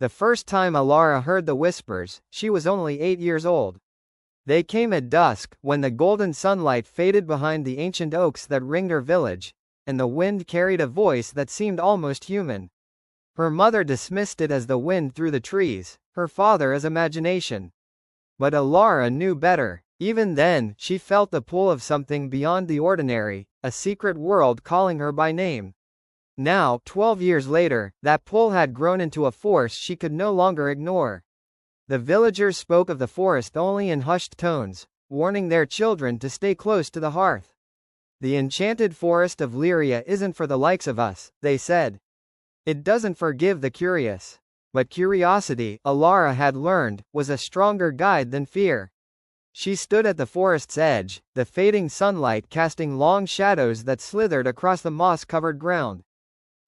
The first time Elara heard the whispers, she was only 8 years old. They came at dusk, when the golden sunlight faded behind the ancient oaks that ringed her village, and the wind carried a voice that seemed almost human. Her mother dismissed it as the wind through the trees, her father as imagination. But Elara knew better. Even then, she felt the pull of something beyond the ordinary, a secret world calling her by name. Now, 12 years later, that pull had grown into a force she could no longer ignore. The villagers spoke of the forest only in hushed tones, warning their children to stay close to the hearth. "The Enchanted Forest of Lyria isn't for the likes of us," they said. "It doesn't forgive the curious." But curiosity, Elara had learned, was a stronger guide than fear. She stood at the forest's edge, the fading sunlight casting long shadows that slithered across the moss-covered ground.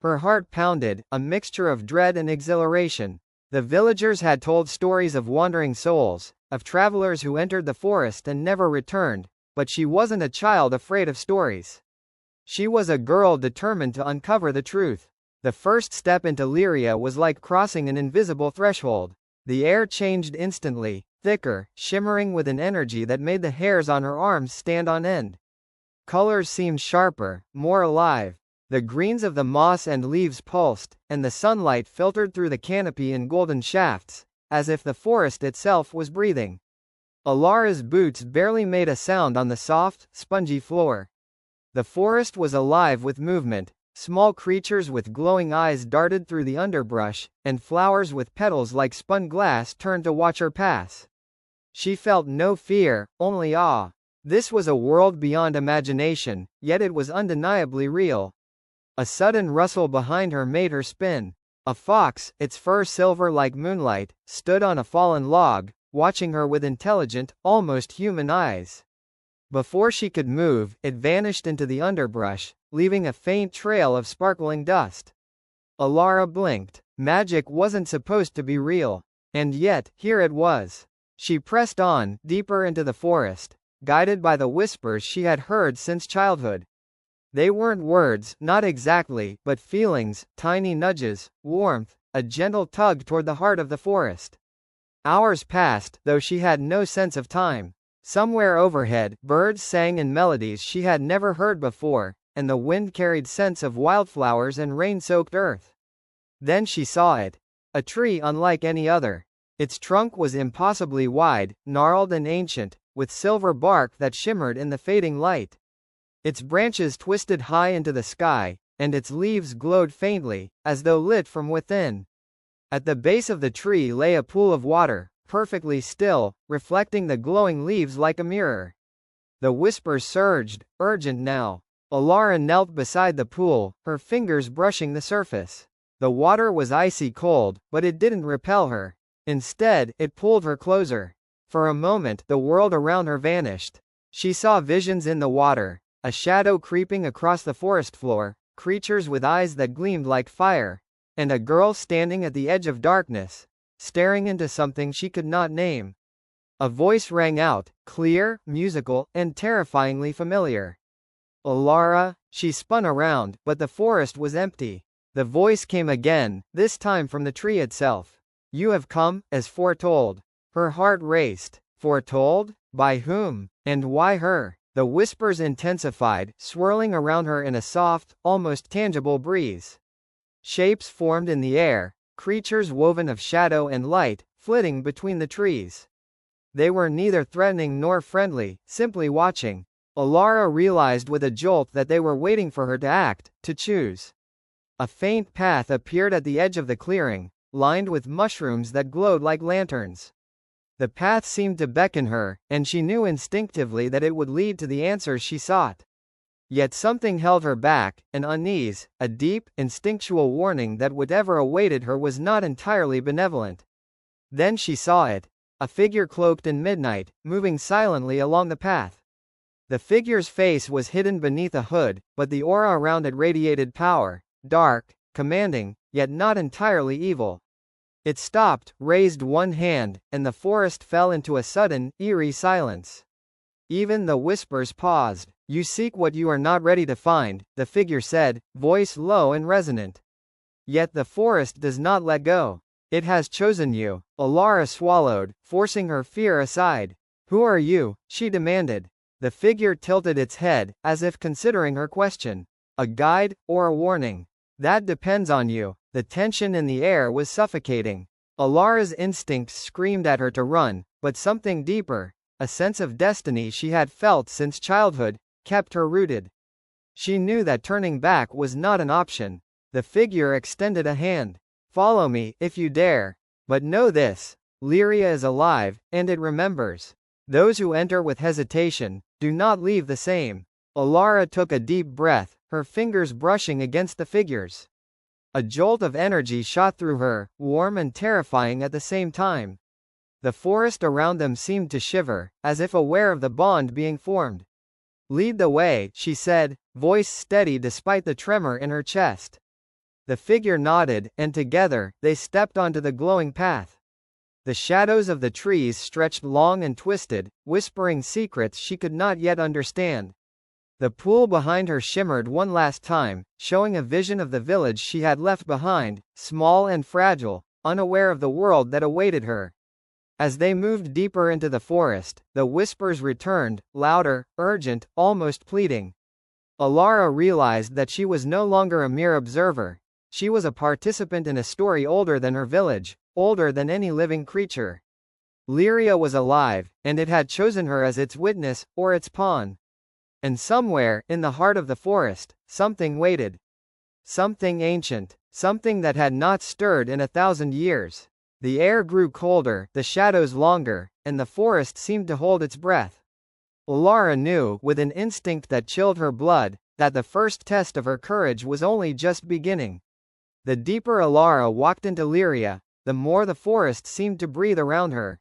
Her heart pounded, a mixture of dread and exhilaration. The villagers had told stories of wandering souls, of travelers who entered the forest and never returned, but she wasn't a child afraid of stories. She was a girl determined to uncover the truth. The first step into Lyria was like crossing an invisible threshold. The air changed instantly, thicker, shimmering with an energy that made the hairs on her arms stand on end. Colors seemed sharper, more alive. The greens of the moss and leaves pulsed, and the sunlight filtered through the canopy in golden shafts, as if the forest itself was breathing. Elara's boots barely made a sound on the soft, spongy floor. The forest was alive with movement. Small creatures with glowing eyes darted through the underbrush, and flowers with petals like spun glass turned to watch her pass. She felt no fear, only awe. This was a world beyond imagination, yet it was undeniably real. A sudden rustle behind her made her spin. A fox, its fur silver like moonlight, stood on a fallen log, watching her with intelligent, almost human eyes. Before she could move, it vanished into the underbrush, leaving a faint trail of sparkling dust. Elara blinked. Magic wasn't supposed to be real. And yet, here it was. She pressed on, deeper into the forest, guided by the whispers she had heard since childhood. They weren't words, not exactly, but feelings, tiny nudges, warmth, a gentle tug toward the heart of the forest. Hours passed, though she had no sense of time. Somewhere overhead, birds sang in melodies she had never heard before, and the wind carried scents of wildflowers and rain-soaked earth. Then she saw it. A tree unlike any other. Its trunk was impossibly wide, gnarled and ancient, with silver bark that shimmered in the fading light. Its branches twisted high into the sky, and its leaves glowed faintly, as though lit from within. At the base of the tree lay a pool of water, perfectly still, reflecting the glowing leaves like a mirror. The whispers surged, urgent now. Elara knelt beside the pool, her fingers brushing the surface. The water was icy cold, but it didn't repel her. Instead, it pulled her closer. For a moment, the world around her vanished. She saw visions in the water. A shadow creeping across the forest floor, creatures with eyes that gleamed like fire, and a girl standing at the edge of darkness, staring into something she could not name. A voice rang out, clear, musical, and terrifyingly familiar. "Elara." She spun around, but the forest was empty. The voice came again, this time from the tree itself. "You have come, as foretold." Her heart raced. Foretold? By whom? And why her? The whispers intensified, swirling around her in a soft, almost tangible breeze. Shapes formed in the air, creatures woven of shadow and light, flitting between the trees. They were neither threatening nor friendly, simply watching. Elara realized with a jolt that they were waiting for her to act, to choose. A faint path appeared at the edge of the clearing, lined with mushrooms that glowed like lanterns. The path seemed to beckon her, and she knew instinctively that it would lead to the answers she sought. Yet something held her back, an unease, a deep, instinctual warning that whatever awaited her was not entirely benevolent. Then she saw it. A figure cloaked in midnight, moving silently along the path. The figure's face was hidden beneath a hood, but the aura around it radiated power, dark, commanding, yet not entirely evil. It stopped, raised one hand, and the forest fell into a sudden, eerie silence. Even the whispers paused. "You seek what you are not ready to find," the figure said, voice low and resonant. Yet the forest does not let go. It has chosen you. Elara swallowed, forcing her fear aside. Who are you? She demanded. The figure tilted its head, as if considering her question. A guide, or a warning? That depends on you. The tension in the air was suffocating. Alara's instincts screamed at her to run, but something deeper, a sense of destiny she had felt since childhood, kept her rooted. She knew that turning back was not an option. The figure extended a hand. Follow me, if you dare. But know this: Lyria is alive, and it remembers. Those who enter with hesitation do not leave the same. Elara took a deep breath, her fingers brushing against the figures. A jolt of energy shot through her, warm and terrifying at the same time. The forest around them seemed to shiver, as if aware of the bond being formed. Lead the way, she said, voice steady despite the tremor in her chest. The figure nodded, and together, they stepped onto the glowing path. The shadows of the trees stretched long and twisted, whispering secrets she could not yet understand. The pool behind her shimmered one last time, showing a vision of the village she had left behind, small and fragile, unaware of the world that awaited her. As they moved deeper into the forest, the whispers returned, louder, urgent, almost pleading. Elara realized that she was no longer a mere observer. She was a participant in a story older than her village, older than any living creature. Lyria was alive, and it had chosen her as its witness, or its pawn. And somewhere, in the heart of the forest, something waited. Something ancient, something that had not stirred in 1,000 years. The air grew colder, the shadows longer, and the forest seemed to hold its breath. Elara knew, with an instinct that chilled her blood, that the first test of her courage was only just beginning. The deeper Elara walked into Lyria, the more the forest seemed to breathe around her.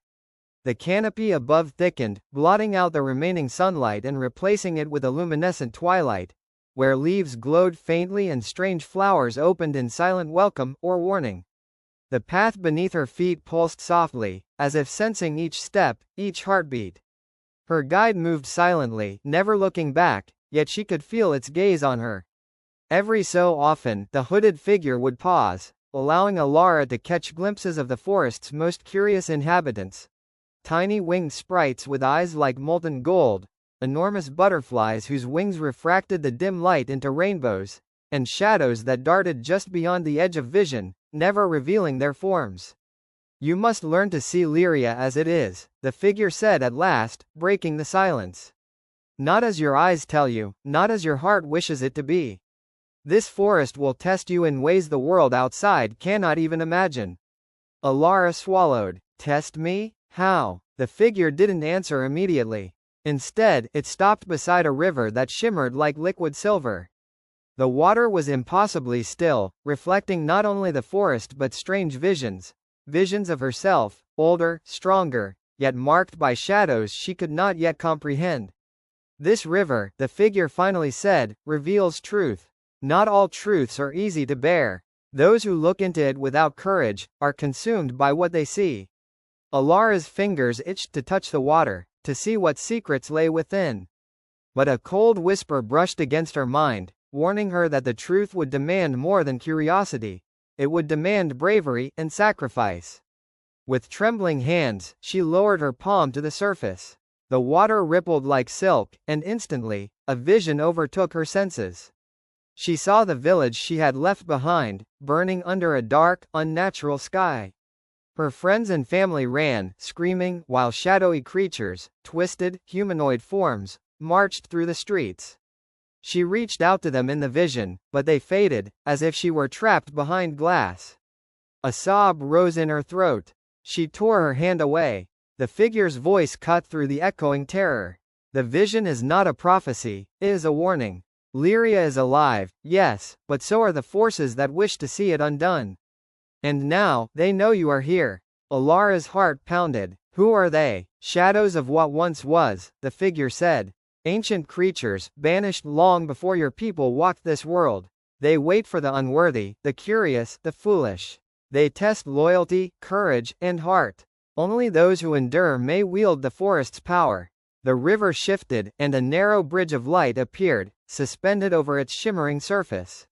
The canopy above thickened, blotting out the remaining sunlight and replacing it with a luminescent twilight, where leaves glowed faintly and strange flowers opened in silent welcome or warning. The path beneath her feet pulsed softly, as if sensing each step, each heartbeat. Her guide moved silently, never looking back, yet she could feel its gaze on her. Every so often, the hooded figure would pause, allowing Elara to catch glimpses of the forest's most curious inhabitants. Tiny winged sprites with eyes like molten gold, enormous butterflies whose wings refracted the dim light into rainbows, and shadows that darted just beyond the edge of vision, never revealing their forms. You must learn to see Lyria as it is, the figure said at last, breaking the silence. Not as your eyes tell you, not as your heart wishes it to be. This forest will test you in ways the world outside cannot even imagine. Elara swallowed. Test me? How? The figure didn't answer immediately. Instead, it stopped beside a river that shimmered like liquid silver. The water was impossibly still, reflecting not only the forest but strange visions. Visions of herself, older, stronger, yet marked by shadows she could not yet comprehend. This river, the figure finally said, reveals truth. Not all truths are easy to bear. Those who look into it without courage, are consumed by what they see. Alara's fingers itched to touch the water, to see what secrets lay within. But a cold whisper brushed against her mind, warning her that the truth would demand more than curiosity. It would demand bravery and sacrifice. With trembling hands, she lowered her palm to the surface. The water rippled like silk, and instantly, a vision overtook her senses. She saw the village she had left behind, burning under a dark, unnatural sky. Her friends and family ran, screaming, while shadowy creatures, twisted, humanoid forms, marched through the streets. She reached out to them in the vision, but they faded, as if she were trapped behind glass. A sob rose in her throat. She tore her hand away. The figure's voice cut through the echoing terror. The vision is not a prophecy, it is a warning. Lyria is alive, yes, but so are the forces that wish to see it undone. And now, they know you are here. Elara's heart pounded. Who are they? Shadows of what once was, the figure said. Ancient creatures, banished long before your people walked this world. They wait for the unworthy, the curious, the foolish. They test loyalty, courage, and heart. Only those who endure may wield the forest's power. The river shifted, and a narrow bridge of light appeared, suspended over its shimmering surface.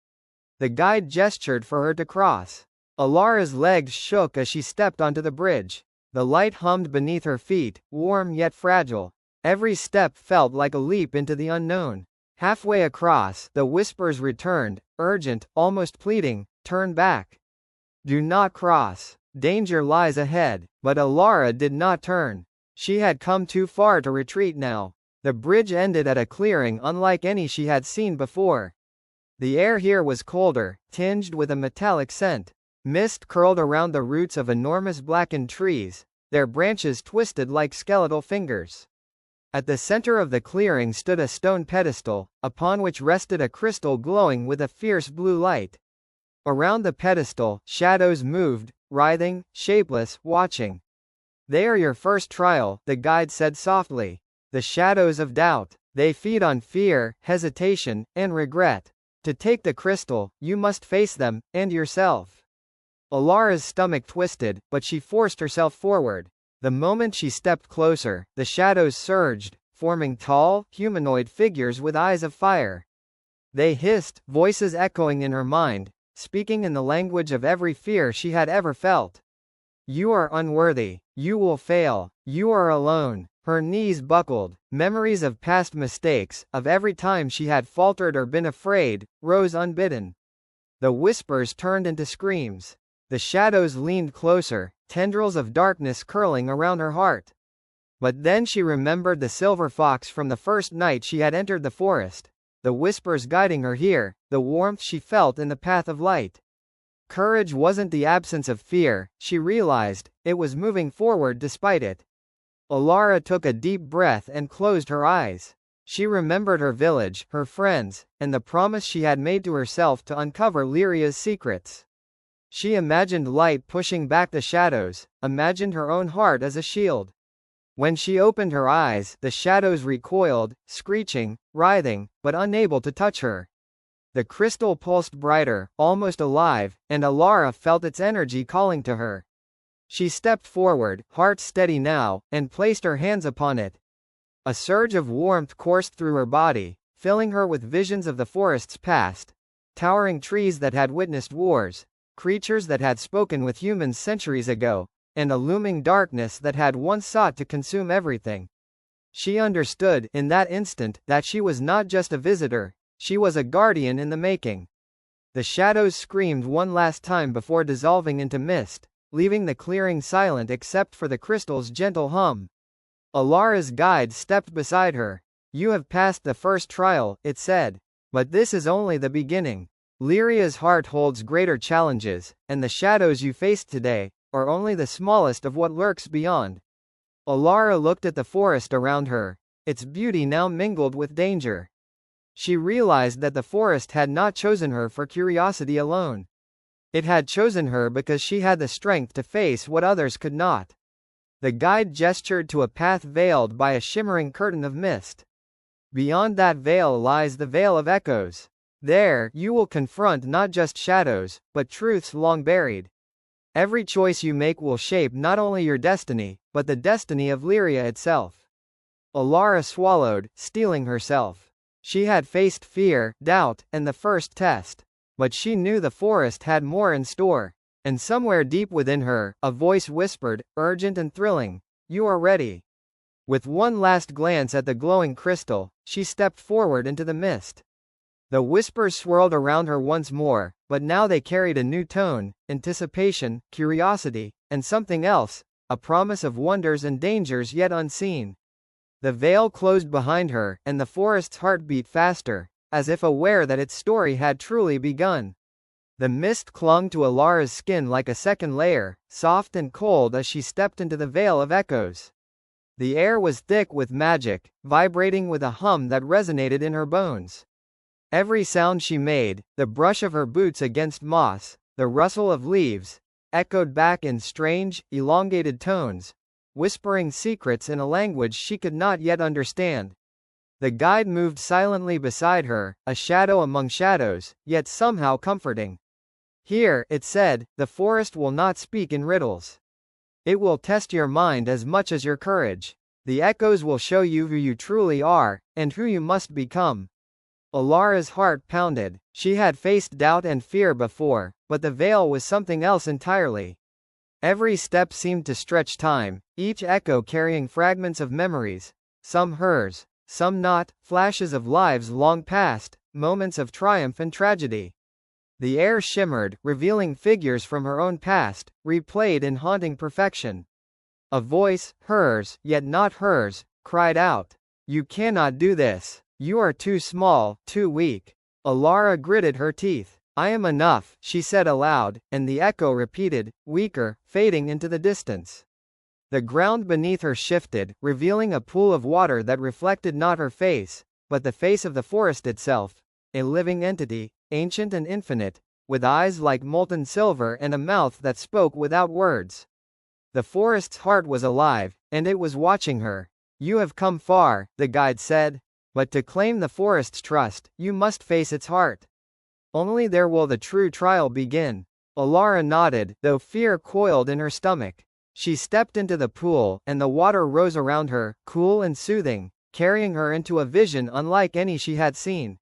The guide gestured for her to cross. Alara's legs shook as she stepped onto the bridge. The light hummed beneath her feet, warm yet fragile. Every step felt like a leap into the unknown. Halfway across, the whispers returned, urgent, almost pleading, "Turn back. Do not cross. Danger lies ahead." But Elara did not turn. She had come too far to retreat now. The bridge ended at a clearing unlike any she had seen before. The air here was colder, tinged with a metallic scent. Mist curled around the roots of enormous blackened trees, their branches twisted like skeletal fingers. At the center of the clearing stood a stone pedestal, upon which rested a crystal glowing with a fierce blue light. Around the pedestal, shadows moved, writhing, shapeless, watching. "They are your first trial," the guide said softly. "The shadows of doubt. They feed on fear, hesitation, and regret. To take the crystal, you must face them, and yourself." Alara's stomach twisted, but she forced herself forward. The moment she stepped closer, the shadows surged, forming tall, humanoid figures with eyes of fire. They hissed, voices echoing in her mind, speaking in the language of every fear she had ever felt. "You are unworthy. You will fail. You are alone." Her knees buckled. Memories of past mistakes, of every time she had faltered or been afraid, rose unbidden. The whispers turned into screams. The shadows leaned closer, tendrils of darkness curling around her heart. But then she remembered the silver fox from the first night she had entered the forest, the whispers guiding her here, the warmth she felt in the path of light. Courage wasn't the absence of fear, she realized, it was moving forward despite it. Elara took a deep breath and closed her eyes. She remembered her village, her friends, and the promise she had made to herself to uncover Lyria's secrets. She imagined light pushing back the shadows, imagined her own heart as a shield. When she opened her eyes, the shadows recoiled, screeching, writhing, but unable to touch her. The crystal pulsed brighter, almost alive, and Elara felt its energy calling to her. She stepped forward, heart steady now, and placed her hands upon it. A surge of warmth coursed through her body, filling her with visions of the forest's past, towering trees that had witnessed wars, creatures that had spoken with humans centuries ago, and a looming darkness that had once sought to consume everything. She understood, in that instant, that she was not just a visitor, she was a guardian in the making. The shadows screamed one last time before dissolving into mist, leaving the clearing silent except for the crystal's gentle hum. Alara's guide stepped beside her. "You have passed the first trial," it said. "But this is only the beginning. Lyria's heart holds greater challenges, and the shadows you faced today are only the smallest of what lurks beyond." Elara looked at the forest around her, its beauty now mingled with danger. She realized that the forest had not chosen her for curiosity alone. It had chosen her because she had the strength to face what others could not. The guide gestured to a path veiled by a shimmering curtain of mist. "Beyond that veil lies the Veil of Echoes. There, you will confront not just shadows, but truths long buried. Every choice you make will shape not only your destiny, but the destiny of Lyria itself." Elara swallowed, steeling herself. She had faced fear, doubt, and the first test. But she knew the forest had more in store. And somewhere deep within her, a voice whispered, urgent and thrilling, "You are ready." With one last glance at the glowing crystal, she stepped forward into the mist. The whispers swirled around her once more, but now they carried a new tone, anticipation, curiosity, and something else, a promise of wonders and dangers yet unseen. The veil closed behind her, and the forest's heart beat faster, as if aware that its story had truly begun. The mist clung to Elara's skin like a second layer, soft and cold as she stepped into the Veil of Echoes. The air was thick with magic, vibrating with a hum that resonated in her bones. Every sound she made, the brush of her boots against moss, the rustle of leaves, echoed back in strange, elongated tones, whispering secrets in a language she could not yet understand. The guide moved silently beside her, a shadow among shadows, yet somehow comforting. "Here," it said, "the forest will not speak in riddles. It will test your mind as much as your courage. The echoes will show you who you truly are, and who you must become." Elara's heart pounded. She had faced doubt and fear before, but the veil was something else entirely. Every step seemed to stretch time, each echo carrying fragments of memories, some hers, some not, flashes of lives long past, moments of triumph and tragedy. The air shimmered, revealing figures from her own past, replayed in haunting perfection. A voice, hers, yet not hers, cried out, "You cannot do this. You are too small, too weak." Elara gritted her teeth. "I am enough," she said aloud, and the echo repeated, weaker, fading into the distance. The ground beneath her shifted, revealing a pool of water that reflected not her face, but the face of the forest itself, a living entity, ancient and infinite, with eyes like molten silver and a mouth that spoke without words. The forest's heart was alive, and it was watching her. "You have come far," the guide said. "But to claim the forest's trust, you must face its heart. Only there will the true trial begin." Elara nodded, though fear coiled in her stomach. She stepped into the pool, and the water rose around her, cool and soothing, carrying her into a vision unlike any she had seen.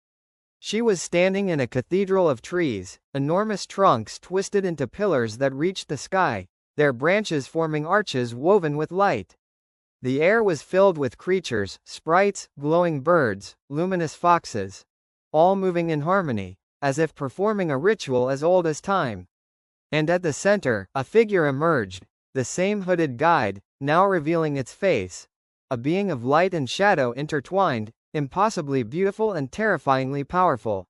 She was standing in a cathedral of trees, enormous trunks twisted into pillars that reached the sky, their branches forming arches woven with light. The air was filled with creatures, sprites, glowing birds, luminous foxes, all moving in harmony, as if performing a ritual as old as time. And at the center, a figure emerged, the same hooded guide, now revealing its face, a being of light and shadow intertwined, impossibly beautiful and terrifyingly powerful.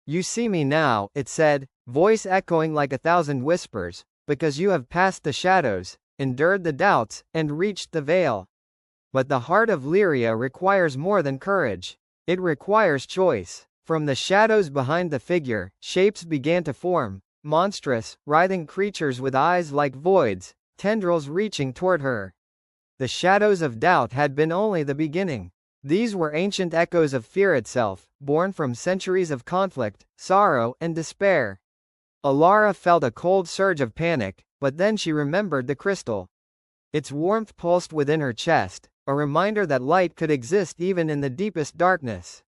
"You see me now," it said, voice echoing like 1,000 whispers, "because you have passed the shadows, endured the doubts, and reached the veil. But the heart of Lyria requires more than courage. It requires choice." From the shadows behind the figure, shapes began to form, monstrous, writhing creatures with eyes like voids, tendrils reaching toward her. The shadows of doubt had been only the beginning. These were ancient echoes of fear itself, born from centuries of conflict, sorrow, and despair. Elara felt a cold surge of panic, but then she remembered the crystal. Its warmth pulsed within her chest, a reminder that light could exist even in the deepest darkness.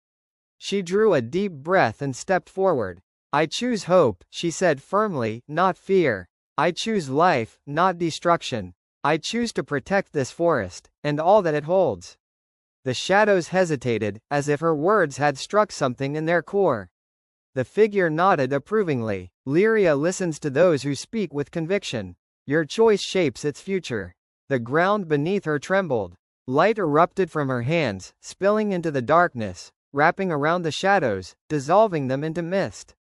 She drew a deep breath and stepped forward. "I choose hope," she said firmly, "not fear. I choose life, not destruction. I choose to protect this forest, and all that it holds." The shadows hesitated, as if her words had struck something in their core. The figure nodded approvingly. "Lyria listens to those who speak with conviction. Your choice shapes its future." The ground beneath her trembled. Light erupted from her hands, spilling into the darkness, wrapping around the shadows, dissolving them into mist.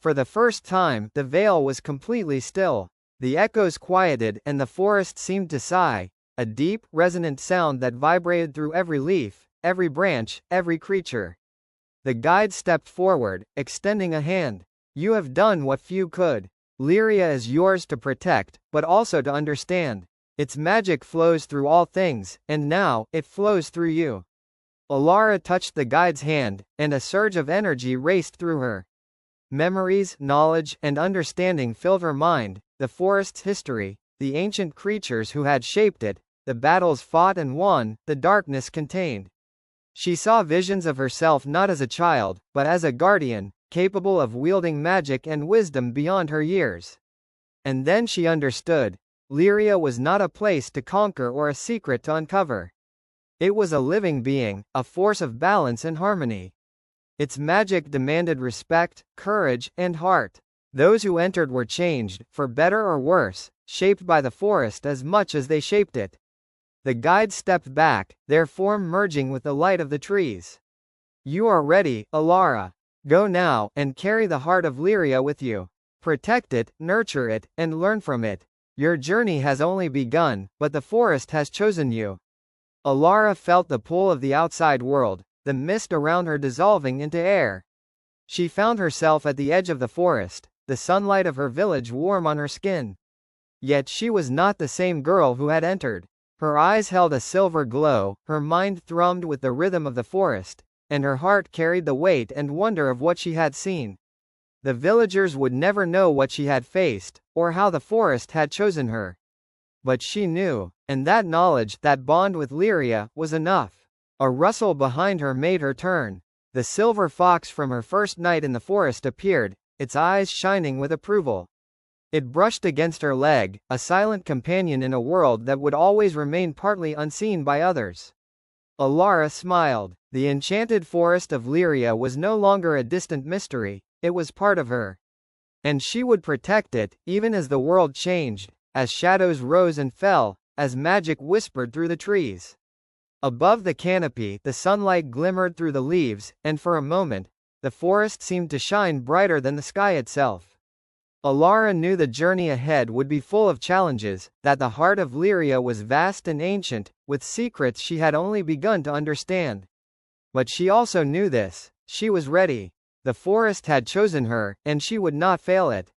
For the first time, the veil was completely still. The echoes quieted, and the forest seemed to sigh, a deep, resonant sound that vibrated through every leaf, every branch, every creature. The guide stepped forward, extending a hand. "You have done what few could. Lyria is yours to protect, but also to understand. Its magic flows through all things, and now, it flows through you." Elara touched the guide's hand, and a surge of energy raced through her. Memories, knowledge, and understanding filled her mind, the forest's history, the ancient creatures who had shaped it, the battles fought and won, the darkness contained. She saw visions of herself not as a child, but as a guardian, capable of wielding magic and wisdom beyond her years. And then she understood. Lyria was not a place to conquer or a secret to uncover. It was a living being, a force of balance and harmony. Its magic demanded respect, courage, and heart. Those who entered were changed, for better or worse, shaped by the forest as much as they shaped it. The guide stepped back, their form merging with the light of the trees. "You are ready, Elara. Go now, and carry the heart of Lyria with you. Protect it, nurture it, and learn from it. Your journey has only begun, but the forest has chosen you." Elara felt the pull of the outside world, the mist around her dissolving into air. She found herself at the edge of the forest, the sunlight of her village warm on her skin. Yet she was not the same girl who had entered. Her eyes held a silver glow, her mind thrummed with the rhythm of the forest, and her heart carried the weight and wonder of what she had seen. The villagers would never know what she had faced, or how the forest had chosen her. But she knew, and that knowledge, that bond with Lyria, was enough. A rustle behind her made her turn. The silver fox from her first night in the forest appeared, its eyes shining with approval. It brushed against her leg, a silent companion in a world that would always remain partly unseen by others. Elara smiled. The Enchanted Forest of Lyria was no longer a distant mystery, it was part of her. And she would protect it, even as the world changed, as shadows rose and fell, as magic whispered through the trees. Above the canopy, the sunlight glimmered through the leaves, and for a moment, the forest seemed to shine brighter than the sky itself. Elara knew the journey ahead would be full of challenges, that the heart of Lyria was vast and ancient, with secrets she had only begun to understand. But she also knew this: she was ready. The forest had chosen her, and she would not fail it.